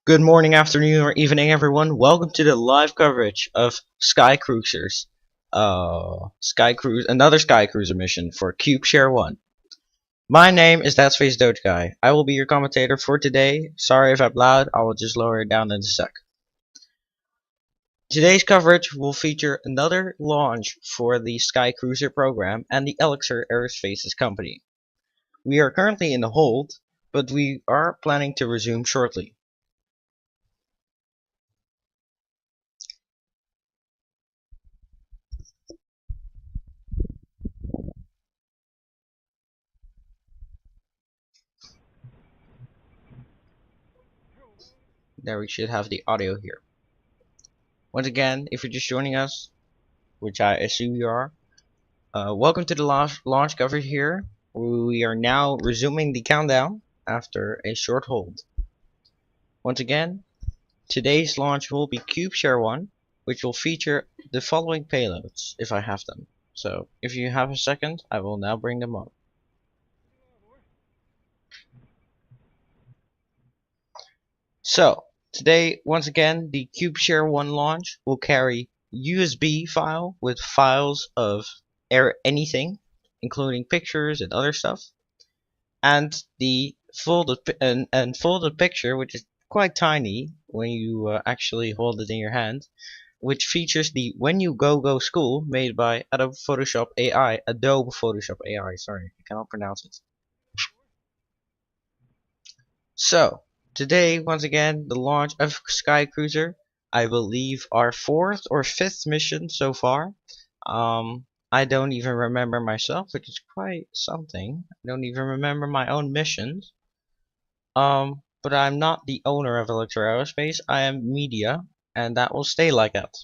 Good morning, afternoon, or evening, everyone. Welcome to the live coverage of Sky Cruisers. Another Sky Cruiser mission for CubeShare-1. My name is That Space Doge Guy. I will be your commentator for today. Sorry if I'm loud, I will just lower it down in a sec. Today's coverage will feature another launch for the Sky Cruiser program and the Elixir Aerospace's company. We are currently in a hold, but we are planning to resume shortly. There we should have the audio here. Once again, if you're just joining us, which I assume you are, welcome to the launch coverage here. We are now resuming the countdown after a short hold. Once again, today's launch will be CubeShare-1, which will feature the following payloads, if I have them. So, if you have a second, I will now bring them up. So, today, once again, the CubeShare-1 launch will carry USB file with files of anything, including pictures and other stuff, and the folded picture, which is quite tiny when you actually hold it in your hand, which features the When You Go School made by Adobe Photoshop AI. Sorry, I cannot pronounce it. So, today, once again, the launch of Sky Cruiser, I believe our 4th or 5th mission so far. I don't even remember myself, which is quite something. I don't even remember my own missions. But I'm not the owner of Elixir Aerospace, I am media, and that will stay like that.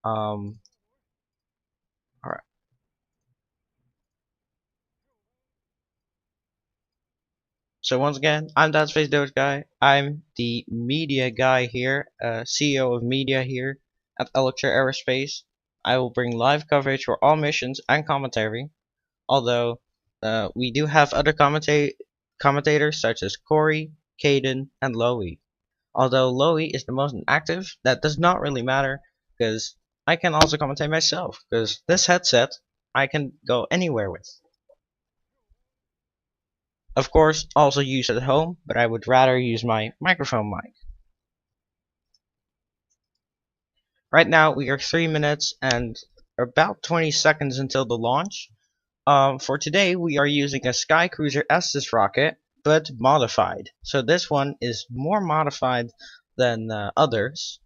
Alright. So once again, I'm that Space Doge Guy. I'm the media guy here, CEO of media here at Elixir Aerospace. I will bring live coverage for all missions and commentary, although we do have other commentators such as Corey, Caden, and Lofi. Although Lofi is the most active, that does not really matter, because I can also commentate myself, because this headset I can go anywhere with. Of course, also use at home, but I would rather use my microphone mic. Right now we are 3 minutes and about 20 seconds until the launch. For today we are using a Sky Cruiser Estes rocket, but modified. So this one is more modified than others.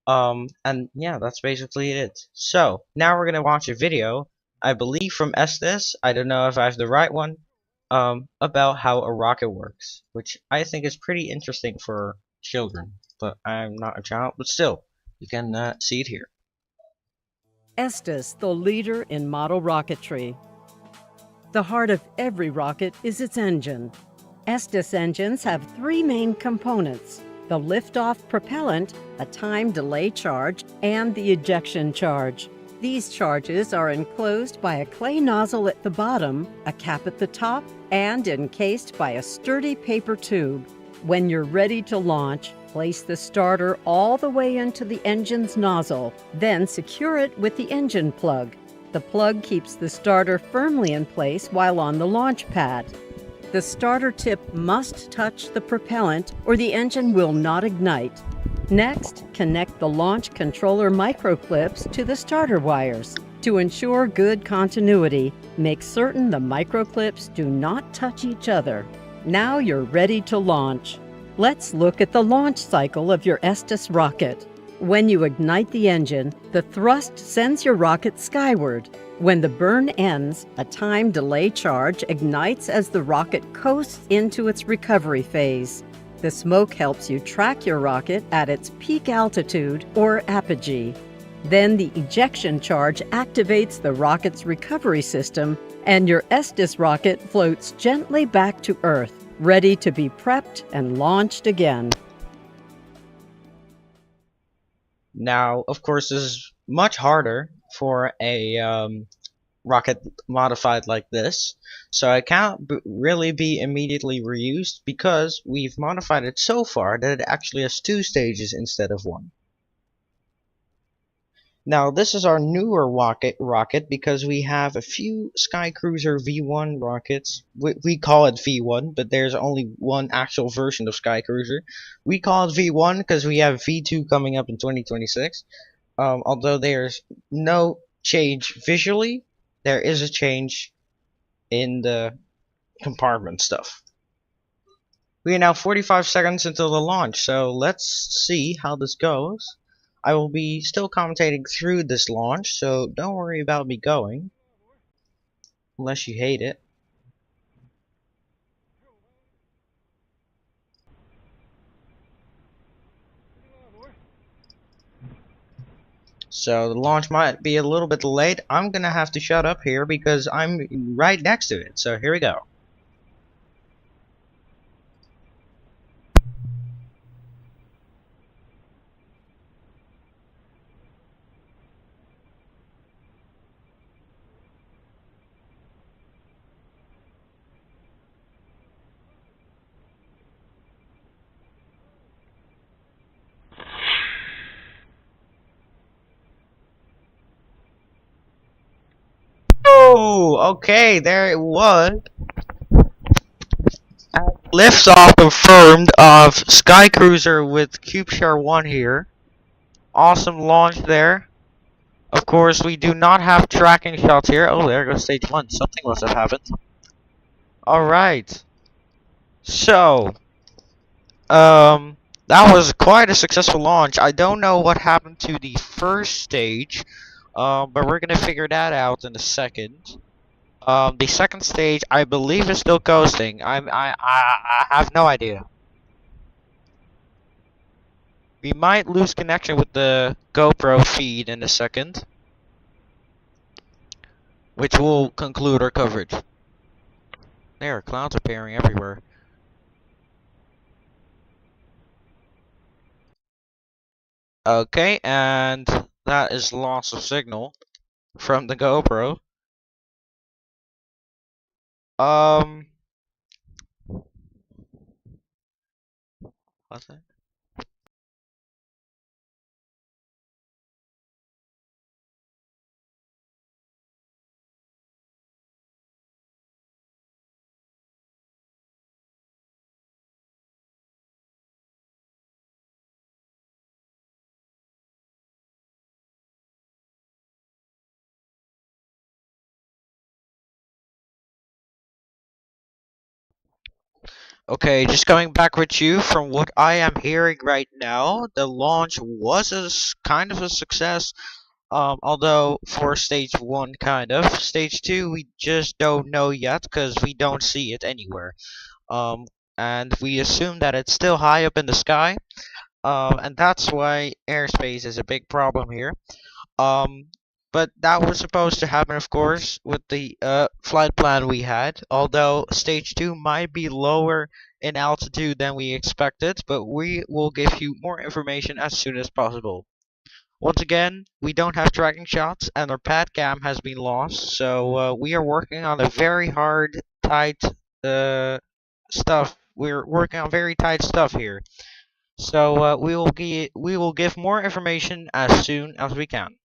And yeah, that's basically it. So now we're gonna watch a video, I believe from Estes, I don't know if I have the right one, about how a rocket works, which I think is pretty interesting for children, but I'm not a child, but still, you can see it here. Estes, the leader in model rocketry. The heart of every rocket is its engine. Estes engines have three main components: the liftoff propellant, a time delay charge, and the ejection charge. These charges are enclosed by a clay nozzle at the bottom, a cap at the top, and encased by a sturdy paper tube. When you're ready to launch, place the starter all the way into the engine's nozzle, then secure it with the engine plug. The plug keeps the starter firmly in place while on the launch pad. The starter tip must touch the propellant or the engine will not ignite. Next, connect the launch controller microclips to the starter wires. To ensure good continuity, make certain the microclips do not touch each other. Now you're ready to launch. Let's look at the launch cycle of your Estes rocket. When you ignite the engine, the thrust sends your rocket skyward. When the burn ends, a time delay charge ignites as the rocket coasts into its recovery phase. The smoke helps you track your rocket at its peak altitude or apogee. Then the ejection charge activates the rocket's recovery system, and your Estes rocket floats gently back to Earth, ready to be prepped and launched again. Now, of course, this is much harder for a rocket modified like this, so it can't really be immediately reused because we've modified it so far that it actually has 2 stages instead of 1. Now this is our newer rocket because we have a few Skycruiser V1 rockets. We call it V1, but there's only one actual version of Skycruiser. We call it V1 because we have V2 coming up in 2026. Although there's no change visually, there is a change in the compartment stuff. We are now 45 seconds until the launch, so let's see how this goes. I will be still commentating through this launch, so don't worry about me going, unless you hate it. So the launch might be a little bit delayed. I'm gonna have to shut up here because I'm right next to it, so here we go. Oh, okay, there it was. Liftoff confirmed of Skycruiser with CubeShare-1 here. Awesome launch there. Of course, we do not have tracking shots here. Oh, there goes stage 1. Something must have happened. Alright. So, that was quite a successful launch. I don't know what happened to the first stage, but we're gonna figure that out in a second. The second stage, I believe, is still coasting. I have no idea. We might lose connection with the GoPro feed in a second, which will conclude our coverage. There, clouds appearing everywhere. Okay, and that is loss of signal from the GoPro. What's that? Okay, just going back with you from what I am hearing right now, the launch was kind of a success. Although for stage 1 kind of. Stage 2 we just don't know yet because we don't see it anywhere. Um, and we assume that it's still high up in the sky. And that's why airspace is a big problem here. Um, but that was supposed to happen, of course, with the flight plan we had. Although stage 2 might be lower in altitude than we expected, but we will give you more information as soon as possible. Once again, we don't have tracking shots, and our pad cam has been lost, so we are working on a very hard, tight stuff. We're working on very tight stuff here. So we will give more information as soon as we can.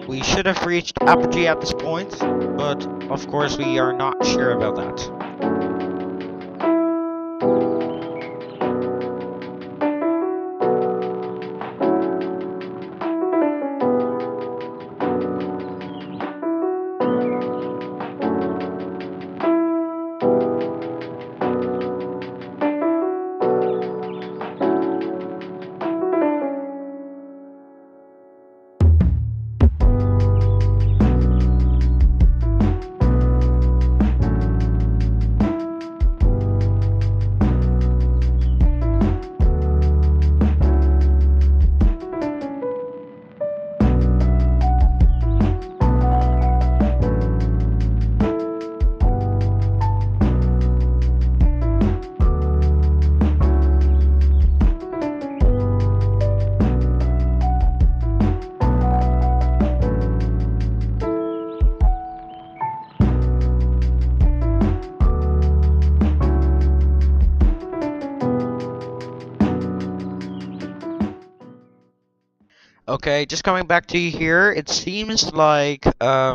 We should have reached apogee at this point, but of course we are not sure about that. Okay, just coming back to you here, it seems like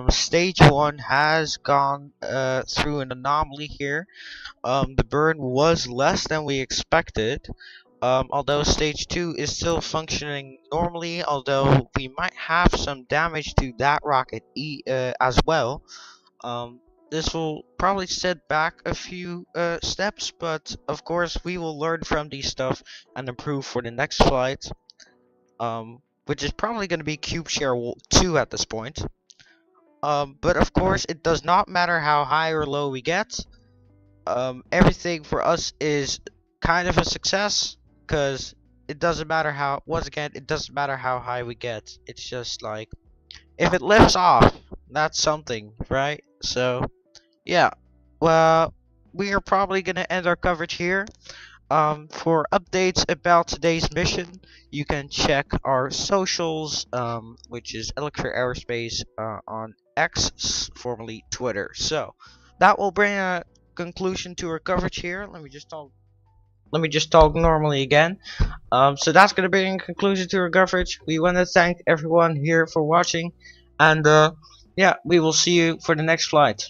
stage 1 has gone through an anomaly here. The burn was less than we expected, although stage 2 is still functioning normally, although we might have some damage to that rocket as well. This will probably set back a few steps, but of course we will learn from these stuff and improve for the next flight, which is probably going to be CubeShare-2 at this point. But of course it does not matter how high or low we get. Everything for us is kind of a success, because it doesn't matter how, once again, it doesn't matter how high we get. It's just like, if it lifts off, that's something, right? So yeah, well, we are probably gonna end our coverage here. For updates about today's mission, you can check our socials, which is Elixir Aerospace on X, formerly Twitter. So that will bring a conclusion to our coverage here. Let me just talk. Let me just talk normally again. So that's gonna bring a conclusion to our coverage. We want to thank everyone here for watching, and yeah, we will see you for the next flight.